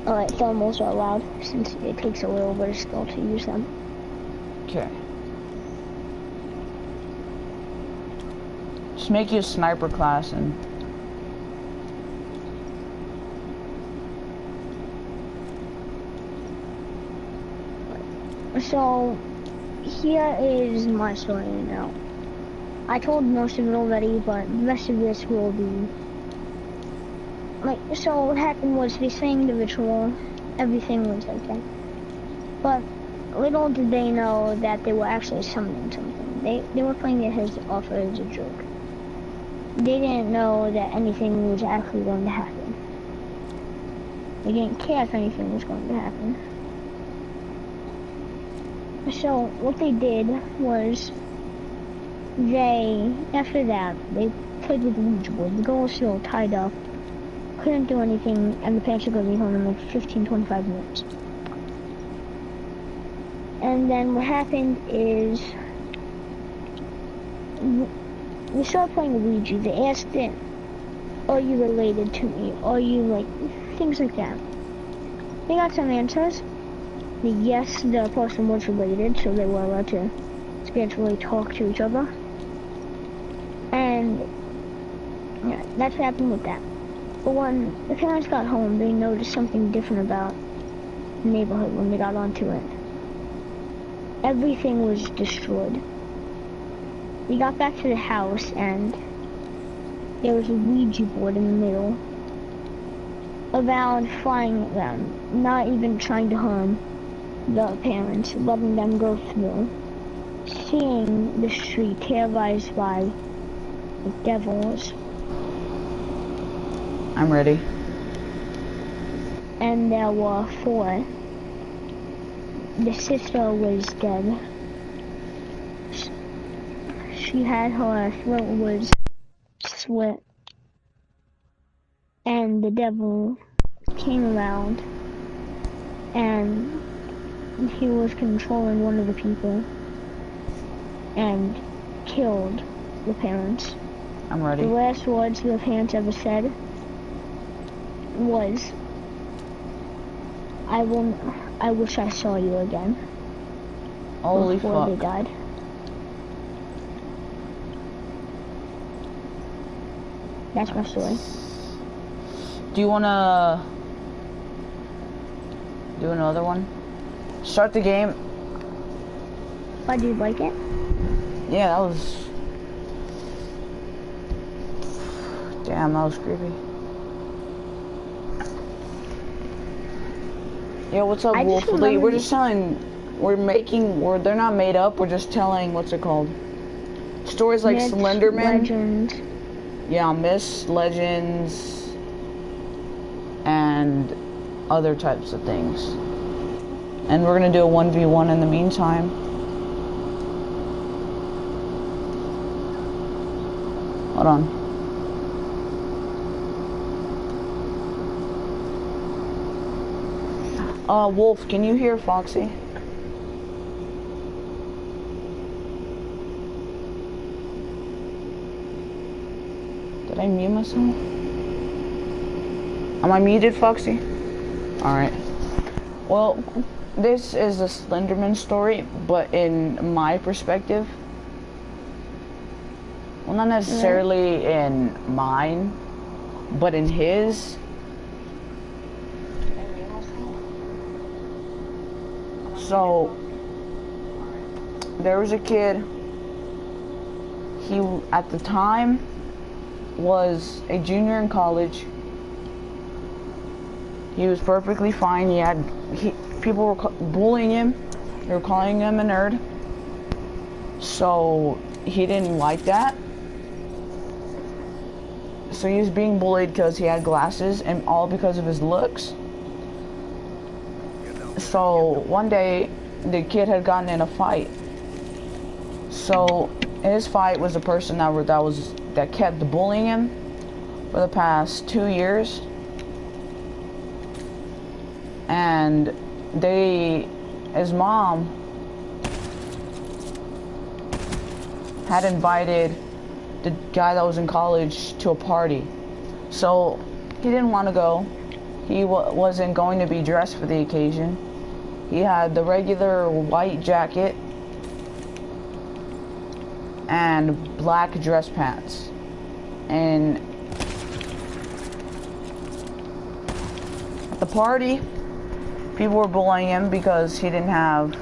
Speaker 1: Alright, thermals are allowed, since it takes a little bit of skill to use them.
Speaker 2: Okay. Just make you a sniper class and...
Speaker 1: So, here is my story now. I told most of it already, but the rest of this will be... Like, so what happened was they sang the ritual, everything was like that. But little did they know that they were actually summoning something. They were playing it off as a joke. They didn't know that anything was actually going to happen. They didn't care if anything was going to happen. So what they did was after that, they played with the Ouija board. The girl was still tied up, couldn't do anything, and the parents were going to be home in like 15-25 minutes. And then what happened is we started playing Ouija. They asked it, are you related to me? Are you like, things like that. They got some answers. Yes, the person was related, so they were allowed to spiritually talk to each other. And yeah, that's what happened with that. But when the parents got home, they noticed something different about the neighborhood when they got onto it. Everything was destroyed. They got back to the house and there was a Ouija board in the middle. Around, flying around, not even trying to harm the parents, letting them go through. Seeing the street terrorized by the devils.
Speaker 2: I'm ready.
Speaker 1: And there were 4. The sister was dead. She had her throat was slit. And the devil came around and he was controlling one of the people and killed the parents.
Speaker 2: I'm ready.
Speaker 1: The last words the parents ever said was, I wish I saw you again.
Speaker 2: Holy
Speaker 1: before
Speaker 2: fuck.
Speaker 1: they died. That's my story.
Speaker 2: Do you wanna do another one? Start the game.
Speaker 1: Why do you like it?
Speaker 2: Yeah, that was... Damn, that was creepy. Yeah, what's up, Wolf? We're just telling... they're not made up, we're just telling, what's it called? Stories like
Speaker 1: Myths,
Speaker 2: Slenderman.
Speaker 1: Legends.
Speaker 2: Yeah, myths, legends, and other types of things. And we're gonna do a 1v1 in the meantime. Hold on. Wolf, can you hear Foxy? Did I mute myself? Am I muted, Foxy? Alright. Well, this is a Slenderman story, but in my perspective. Well, not necessarily in mine, but in his. So, there was a kid. He, at the time, was a junior in college. He was perfectly fine. People were bullying him. They were calling him a nerd. So he didn't like that. So he was being bullied because he had glasses, and all because of his looks. So one day, the kid had gotten in a fight. So in his fight was a person that kept bullying him for the past 2 years. And his mom had invited the guy that was in college to a party. So he didn't want to go. He wasn't going to be dressed for the occasion. He had the regular white jacket and black dress pants. And at the party, people were bullying him because he didn't have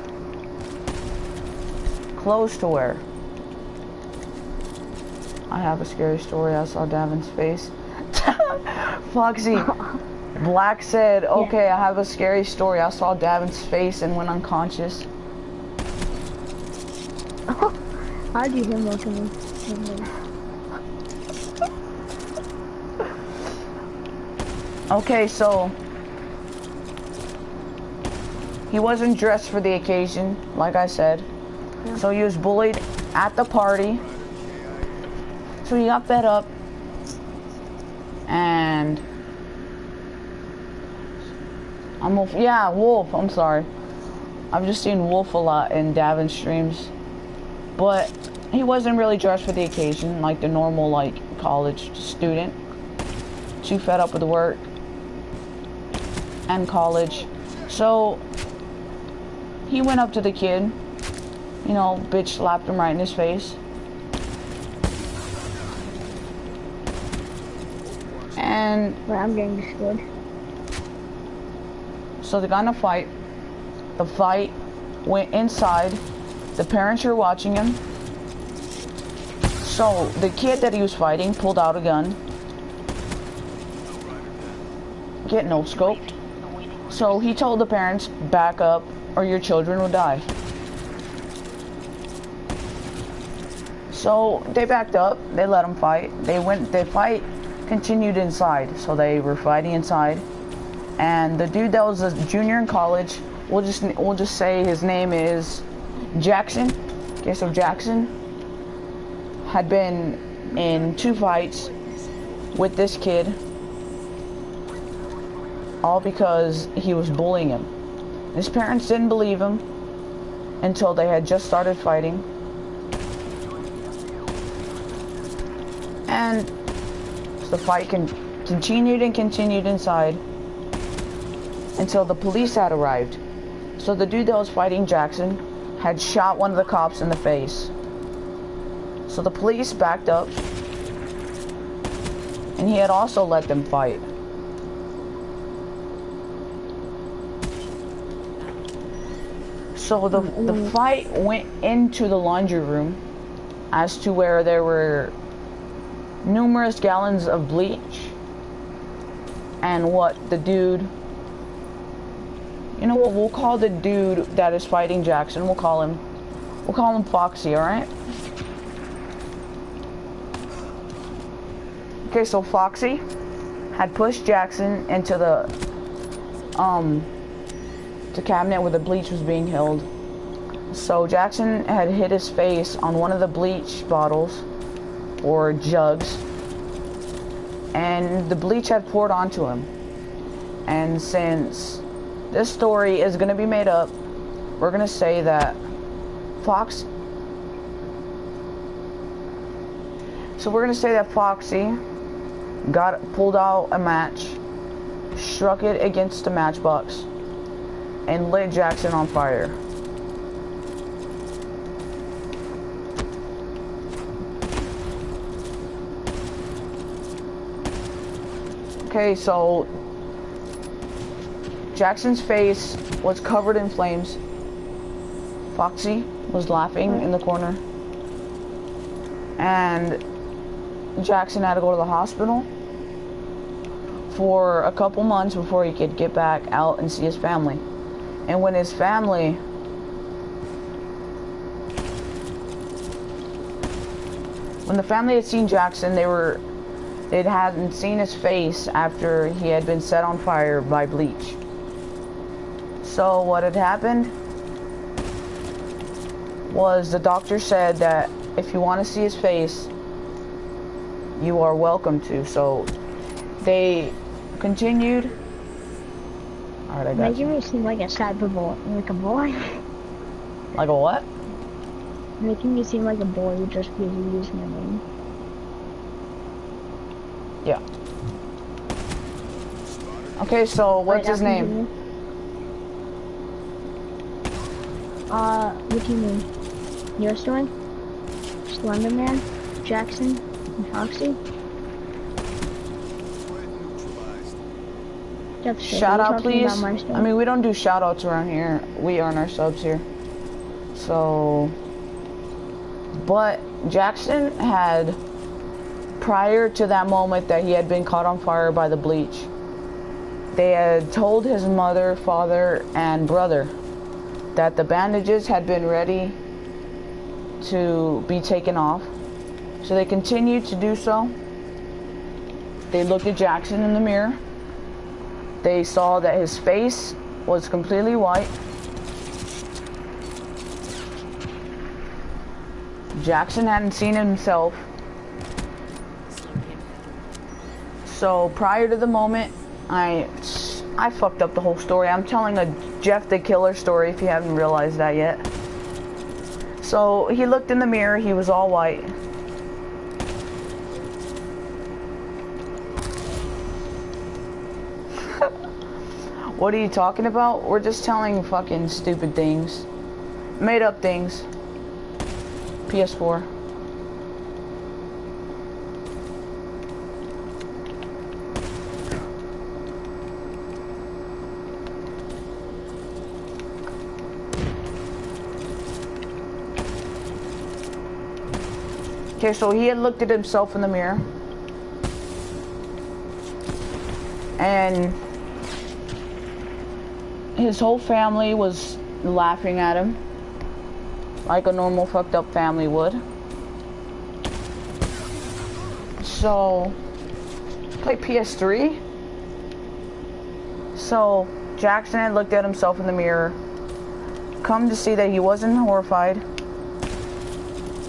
Speaker 2: clothes to wear. I have a scary story. I saw Davin's face. Foxy, Black said, okay, yeah. I have a scary story. I saw Davin's face and went unconscious.
Speaker 1: How'd you hear most of them?
Speaker 2: Okay, so he wasn't dressed for the occasion, like I said. Yeah. So he was bullied at the party. So he got fed up. And Wolf, I'm sorry. I've just seen Wolf a lot in Davin's streams. But he wasn't really dressed for the occasion, like the normal, college student. Too fed up with work and college. So he went up to the kid, bitch slapped him right in his face. And
Speaker 1: But I'm getting destroyed.
Speaker 2: so they got in a fight. The fight went inside. The parents were watching him. So the kid that he was fighting pulled out a gun. Get no scoped. So he told the parents, back up or your children will die. So they backed up, they let him fight. The fight continued inside. So they were fighting inside. And the dude that was a junior in college, we'll just say his name is Jackson. Okay, so Jackson had been in 2 fights with this kid, all because he was bullying him. His parents didn't believe him until they had just started fighting. And the fight continued and continued inside until the police had arrived. So the dude that was fighting Jackson had shot one of the cops in the face. So the police backed up, and he had also let them fight. So the fight went into the laundry room, as to where there were numerous gallons of bleach. And what the dude, you know what, we'll call the dude that is fighting Jackson, we'll call him Foxy, alright? Okay, so Foxy had pushed Jackson into the cabinet where the bleach was being held. So Jackson had hit his face on one of the bleach bottles or jugs, and the bleach had poured onto him. And since this story is going to be made up, we're going to say that Foxy pulled out a match, struck it against the matchbox, and lit Jackson on fire. Okay, so Jackson's face was covered in flames. Foxy was laughing in the corner. And Jackson had to go to the hospital for a couple months before he could get back out and see his family. And when his family had seen Jackson, they hadn't seen his face after he had been set on fire by bleach. So what had happened was the doctor said that if you want to see his face, you are welcome to. So they continued. Alright, I got
Speaker 1: Making me seem like a sad boy, like a boy.
Speaker 2: Like a what?
Speaker 1: Making me seem like a boy who just really used my name.
Speaker 2: Yeah. Okay, so what's his name?
Speaker 1: What do you mean? Your story? Slenderman, Jackson, and Foxy?
Speaker 2: Shout out, please. I mean, we don't do shout outs around here. We earn our subs here. So, but Jackson had, prior to that moment that he had been caught on fire by the bleach, they had told his mother, father, and brother that the bandages had been ready to be taken off. So they continued to do so. They looked at Jackson in the mirror. They saw that his face was completely white. Jackson hadn't seen himself. So prior to the moment, I fucked up the whole story. I'm telling a Jeff the Killer story if you haven't realized that yet. So he looked in the mirror, he was all white. What are you talking about? We're just telling fucking stupid things. Made up things. PS4. Okay, so he had looked at himself in the mirror. And his whole family was laughing at him. Like a normal fucked up family would. So, play PS3. So, Jackson had looked at himself in the mirror. Come to see that he wasn't horrified.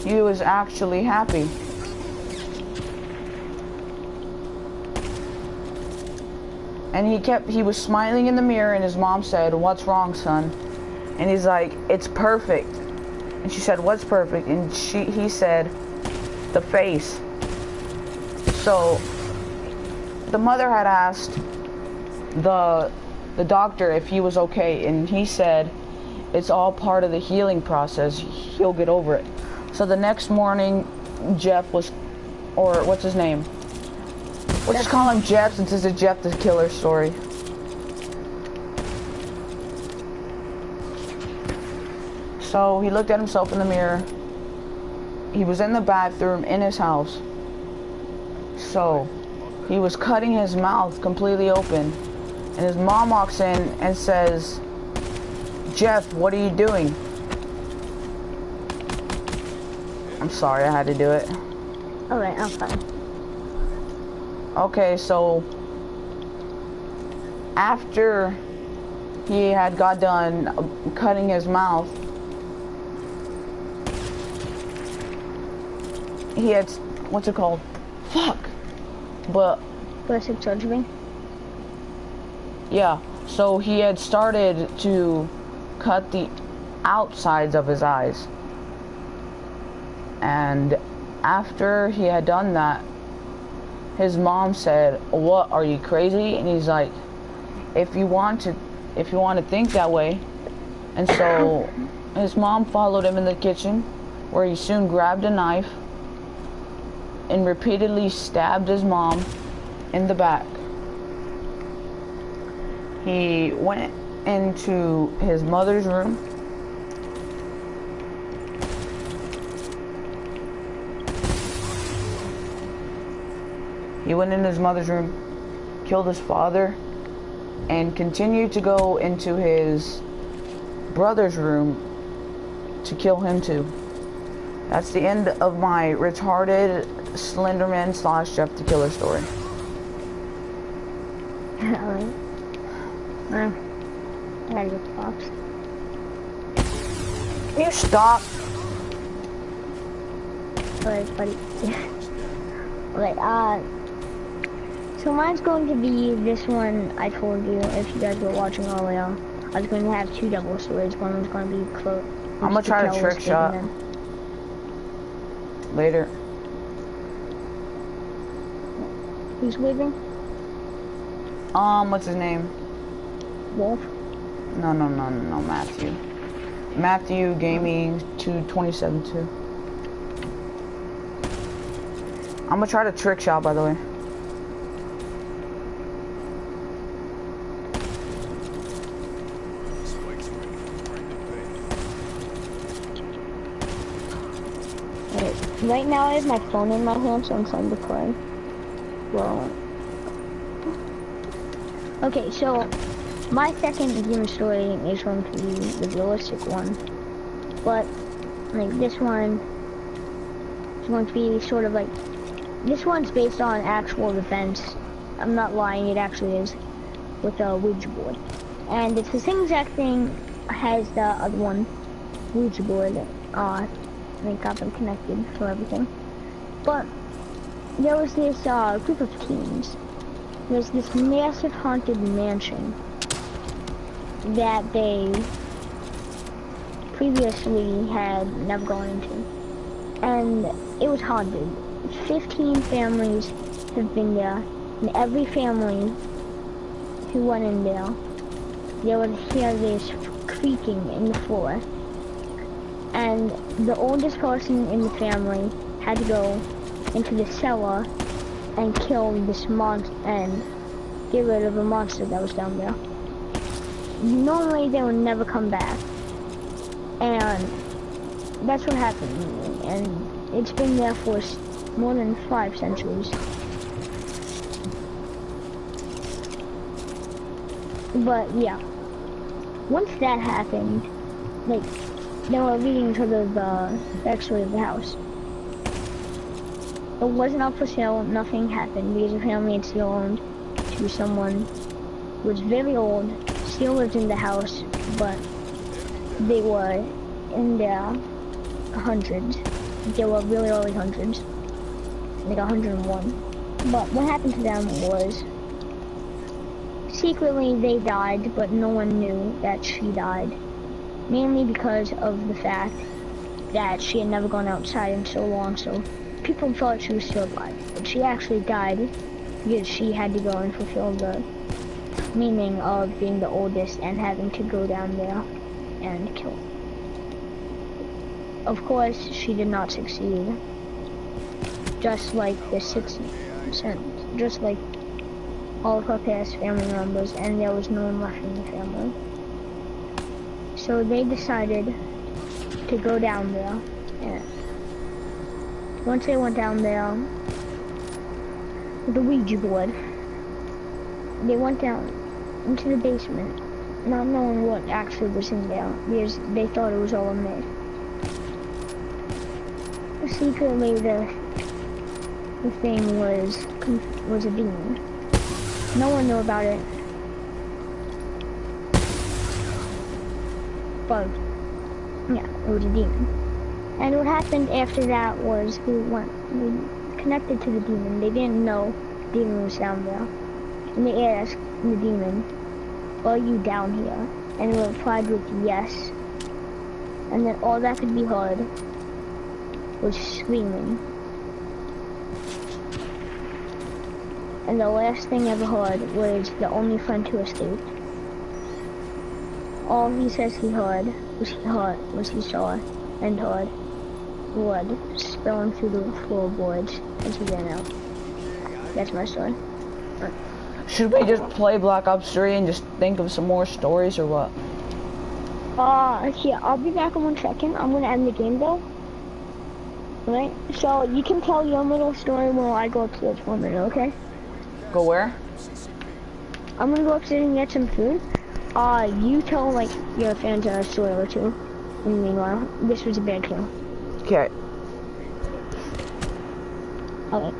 Speaker 2: He was actually happy. And he was smiling in the mirror, and his mom said, "What's wrong, son?" And he's like, "It's perfect." And she said, "What's perfect?" And he said, "The face." So the mother had asked the doctor if he was okay, and he said, "It's all part of the healing process. He'll get over it." So the next morning, Jeff was, or what's his name? We'll just call him Jeff since it's a Jeff the Killer story. So he looked at himself in the mirror. He was in the bathroom in his house. So he was cutting his mouth completely open. And his mom walks in and says, "Jeff, what are you doing?" I'm sorry, I had to do it.
Speaker 1: Alright, I'm fine.
Speaker 2: Okay, so after he had got done cutting his mouth, he had, what's it called? Fuck. But
Speaker 1: Plastic surgery?
Speaker 2: yeah, so he had started to cut the outsides of his eyes. And after he had done that, his mom said, "What, are you crazy?" And he's like, if you want to think that way." And so his mom followed him in the kitchen, where he soon grabbed a knife and repeatedly stabbed his mom in the back. He went into his mother's room. He went in his mother's room, killed his father, and continued to go into his brother's room to kill him too. That's the end of my retarded Slenderman / Jeff the Killer story.
Speaker 1: Alright. I gotta get the box.
Speaker 2: Can you stop?
Speaker 1: Alright, buddy. Alright, so mine's going to be this one. I told you, if you guys were watching earlier, I was going to have two double stories. One was going to be close.
Speaker 2: I'm gonna try to trick shot later.
Speaker 1: Who's waving?
Speaker 2: What's his name?
Speaker 1: Wolf?
Speaker 2: No, Matthew. Matthew Gaming 227-2. I'm gonna try to trick shot, by the way.
Speaker 1: Right now I have my phone in my hand, so I'm trying to play. Well, okay, so my second game story is going to be the realistic one, but like this one is going to be sort of like, this one's based on actual events. I'm not lying, it actually is, with a Ouija board, and it's the same exact thing as the other one, Ouija board. I got them connected for everything. But there was this group of teens. There's this massive haunted mansion that they previously had never gone into. And it was haunted. 15 families have been there, and every family who went in there, they would hear this creaking in the floor. And the oldest person in the family had to go into the cellar and kill this monster and get rid of the monster that was down there. Normally they would never come back, and that's what happened. And It's been there for more than 5 centuries. But yeah, once that happened, like, they were reading sort of the backstory of the house. It wasn't up for sale, nothing happened because the family had still owned to someone who was very old, still lived in the house, but they were in their hundreds. They were really early hundreds, like 101. But what happened to them was, secretly they died, but no one knew that she died. Mainly because of the fact that she had never gone outside in so long, so people thought she was still alive. But she actually died because she had to go and fulfill the meaning of being the oldest and having to go down there and kill. Of course, she did not succeed. Just like the 6%, just like all of her past family members, and there was no one left in the family. So they decided to go down there, and once they went down there with the Ouija board, they went down into the basement, not knowing what actually was in there, because they thought it was all a myth. Secretly, the thing was a demon. No one knew about it, but yeah, it was a demon. And what happened after that was we connected to the demon. They didn't know the demon was down there, and they asked the demon, "Are you down here?" And it replied with yes. And then all that could be heard was screaming. And the last thing I ever heard was the only friend who escaped. All he says he heard was he saw and heard blood spilling through the floorboards as he ran out. That's my story.
Speaker 2: Should we just play Black Ops 3 and just think of some more stories or what?
Speaker 1: Yeah, I'll be back in 1 second. I'm gonna end the game though. Right? So you can tell your little story while I go upstairs for a minute, okay?
Speaker 2: Go where?
Speaker 1: I'm gonna go upstairs and get some food. You tell like your fans a story or two. And meanwhile, this was a bad kill.
Speaker 2: Okay.
Speaker 1: Okay.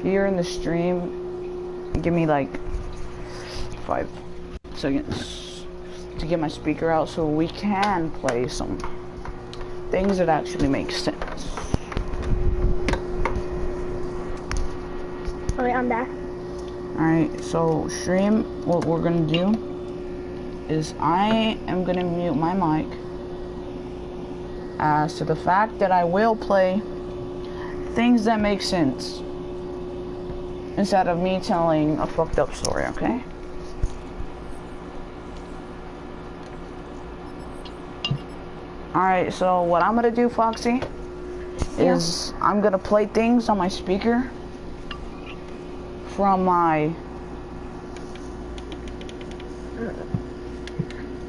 Speaker 2: Here in the stream, give me like 5 seconds to get my speaker out so we can play some things that actually make sense.
Speaker 1: Alright, I'm back.
Speaker 2: Alright, so stream, what we're gonna do is I am gonna mute my mic as to the fact that I will play things that make sense instead of me telling a fucked up story, okay? Alright, so what I'm gonna do, Foxy, is I'm gonna play things on my speaker from my...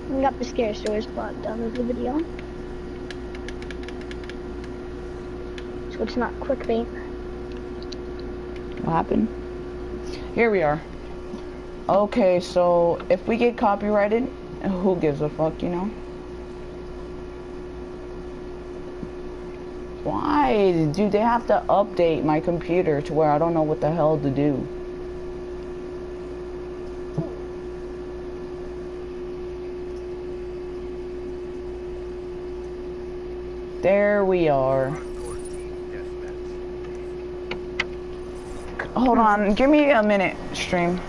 Speaker 1: We got the scare stories blocked down of the video. So it's not clickbait.
Speaker 2: What happened? Here we are. Okay, so if we get copyrighted, who gives a fuck, you know? Why do they have to update my computer to where I don't know what the hell to do? There we are. Hold on, give me a minute, stream.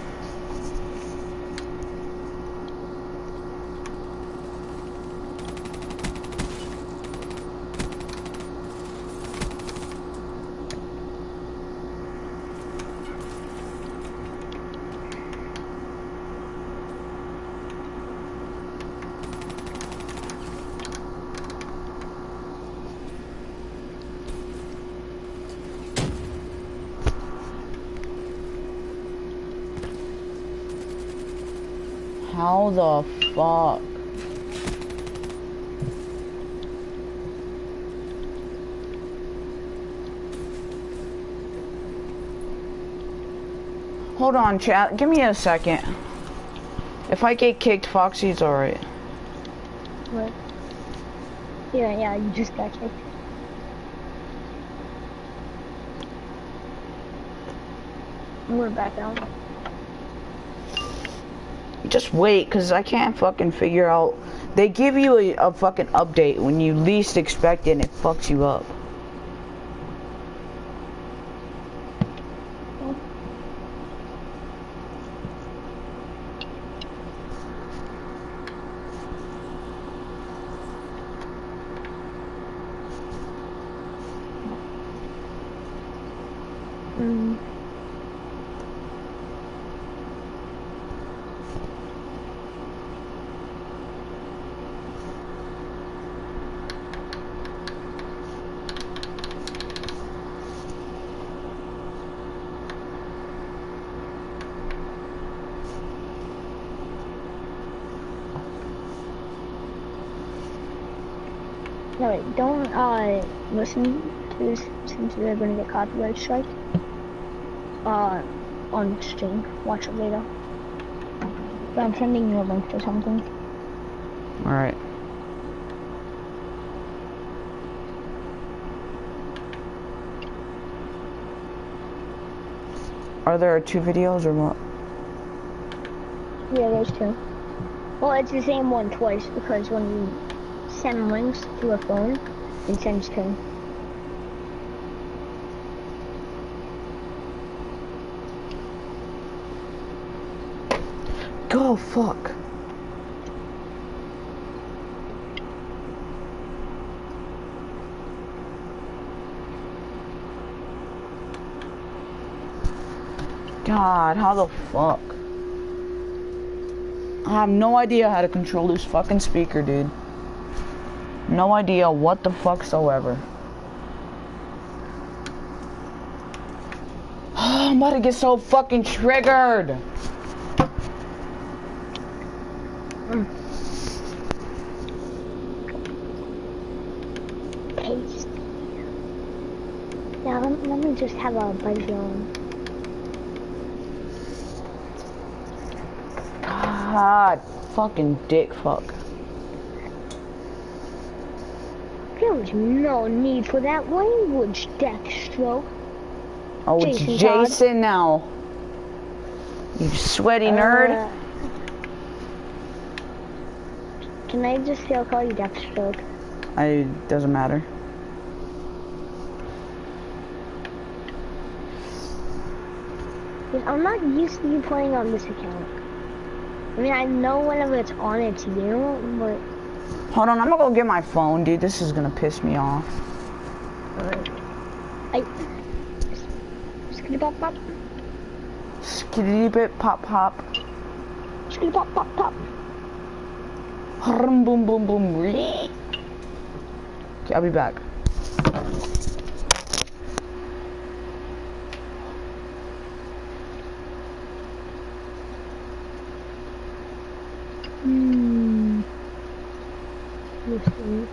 Speaker 2: How the fuck? Hold on, chat. Give me a second. If I get kicked, Foxy's alright.
Speaker 1: What? Yeah, you just got kicked. We're back out.
Speaker 2: Just wait, cause I can't fucking figure out. They give you a fucking update when you least expect it and it fucks you up.
Speaker 1: No, wait, don't listen to this since they're gonna get copyright strike. On stream. Watch it later. But I'm sending you a link to something.
Speaker 2: Alright. Are there 2 videos or what?
Speaker 1: Yeah, there's 2. Well, it's the same one twice because when you send links to a phone, it sends 2.
Speaker 2: Go fuck. God, how the fuck? I have no idea how to control this fucking speaker, dude. No idea what the fuck soever. I'm about to get so fucking triggered.
Speaker 1: Paste. Now let me just have a buzz on.
Speaker 2: God, fucking dick fuck.
Speaker 1: There was no need for that language, Deathstroke.
Speaker 2: Oh,
Speaker 1: Jason
Speaker 2: it's Jason now. You sweaty nerd.
Speaker 1: Can I just still call you Deathstroke?
Speaker 2: Doesn't matter.
Speaker 1: I'm not used to you playing on this account. I mean, I know whenever it's on, it's you, but...
Speaker 2: Hold on, I'm gonna go get my phone, dude. This is gonna piss me off.
Speaker 1: Skitty pop pop.
Speaker 2: Skitty bit pop pop.
Speaker 1: Skitty pop pop pop.
Speaker 2: Boom boom boom boom. Okay, I'll be back.
Speaker 1: Listen.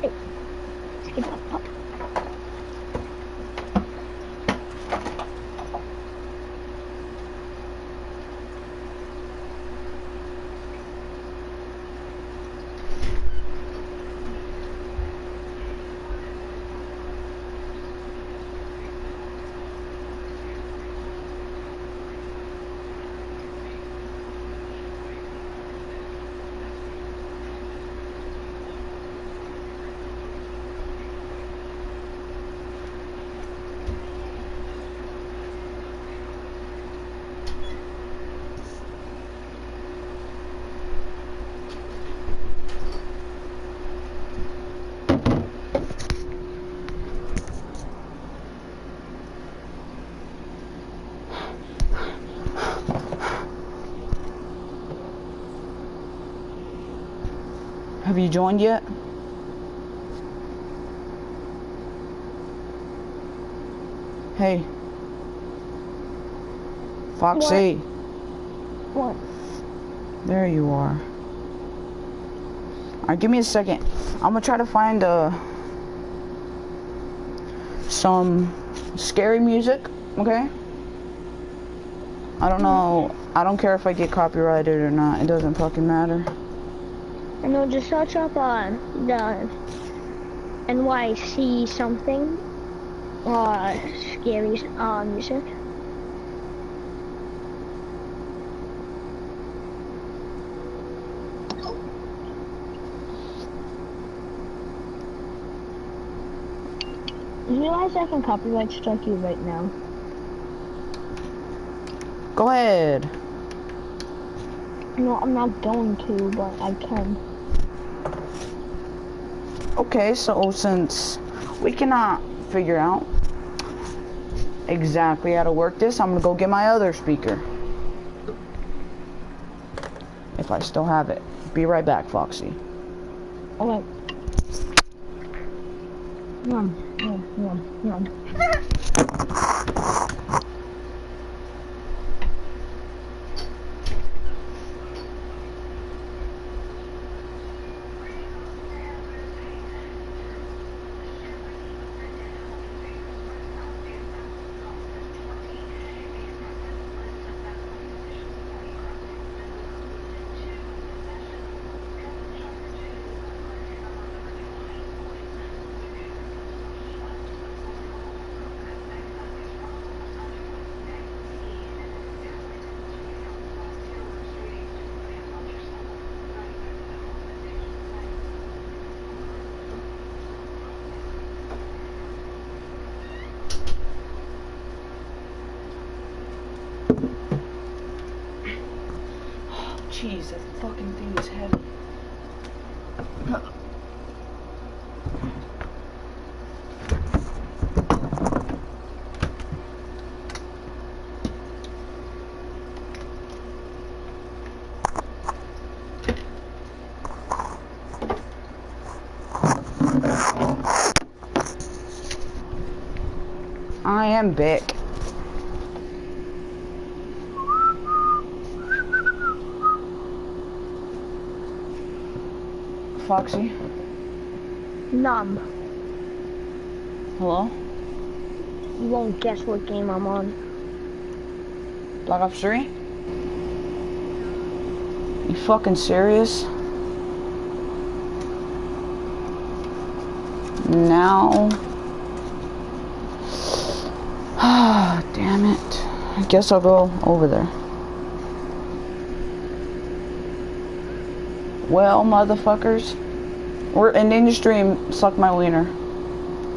Speaker 1: Hey, skip up, up.
Speaker 2: Have you joined yet? Hey. Foxy.
Speaker 1: What?
Speaker 2: There you are. Alright, give me a second. I'm gonna try to find some scary music, okay? I don't know. I don't care if I get copyrighted or not. It doesn't fucking matter.
Speaker 1: And we'll just search up on the NYC something scary music. You realize I can copyright strike you right now?
Speaker 2: Go ahead.
Speaker 1: No, I'm not going to, but I can.
Speaker 2: Okay, so since we cannot figure out exactly how to work this, I'm gonna go get my other speaker. If I still have it. Be right back, Foxy.
Speaker 1: Alright. Yum, yum, yum, yum.
Speaker 2: Jeez, that fucking thing is heavy. I am big. Foxy?
Speaker 1: Numb.
Speaker 2: Hello?
Speaker 1: You won't guess what game I'm on.
Speaker 2: Black Ops 3? You fucking serious? Now? Ah, damn it. I guess I'll go over there. Well, motherfuckers, we're ending the stream. Suck my wiener.